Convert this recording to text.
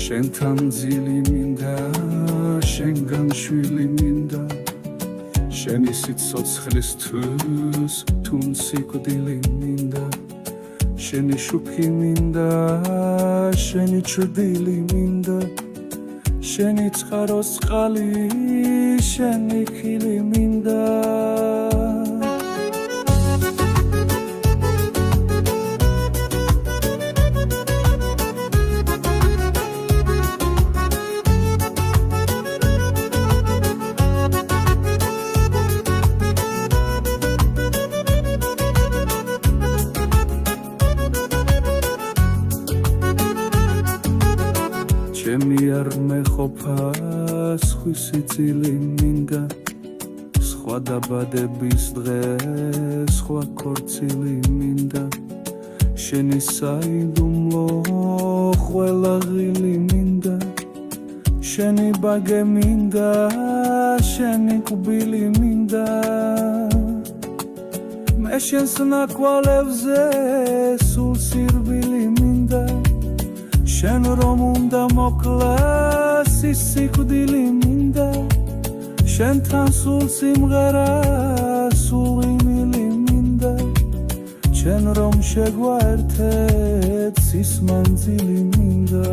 შენთან ძილი მინდა შენგან შვილი მინდა შენი სიცოცხლისთვის თუნ სიკვდილი მინდა შენი შუქი მინდა შენი ჭრდილი მინდა შენი წყაროს წყალი შენი ხილი მინდა ჩემი არ მეყოფა სხვისი წილი მინდა სხვა დაბადების დღე სხვა ქორწილი მინდა შენი საიდუმლო ყველა ღილი მინდა შენი ბაგე მინდა შენი კბილი მინდა მე შენს ნაკვალებზე სულ სირბილი მინდა შენ რომ უნდა მოკლას ის სიკვდილი მინდა შენთან სულ სიმღერა სულ იმილი მინდა შენ რომ შეგვაერთეთ ის მანძილი მინდა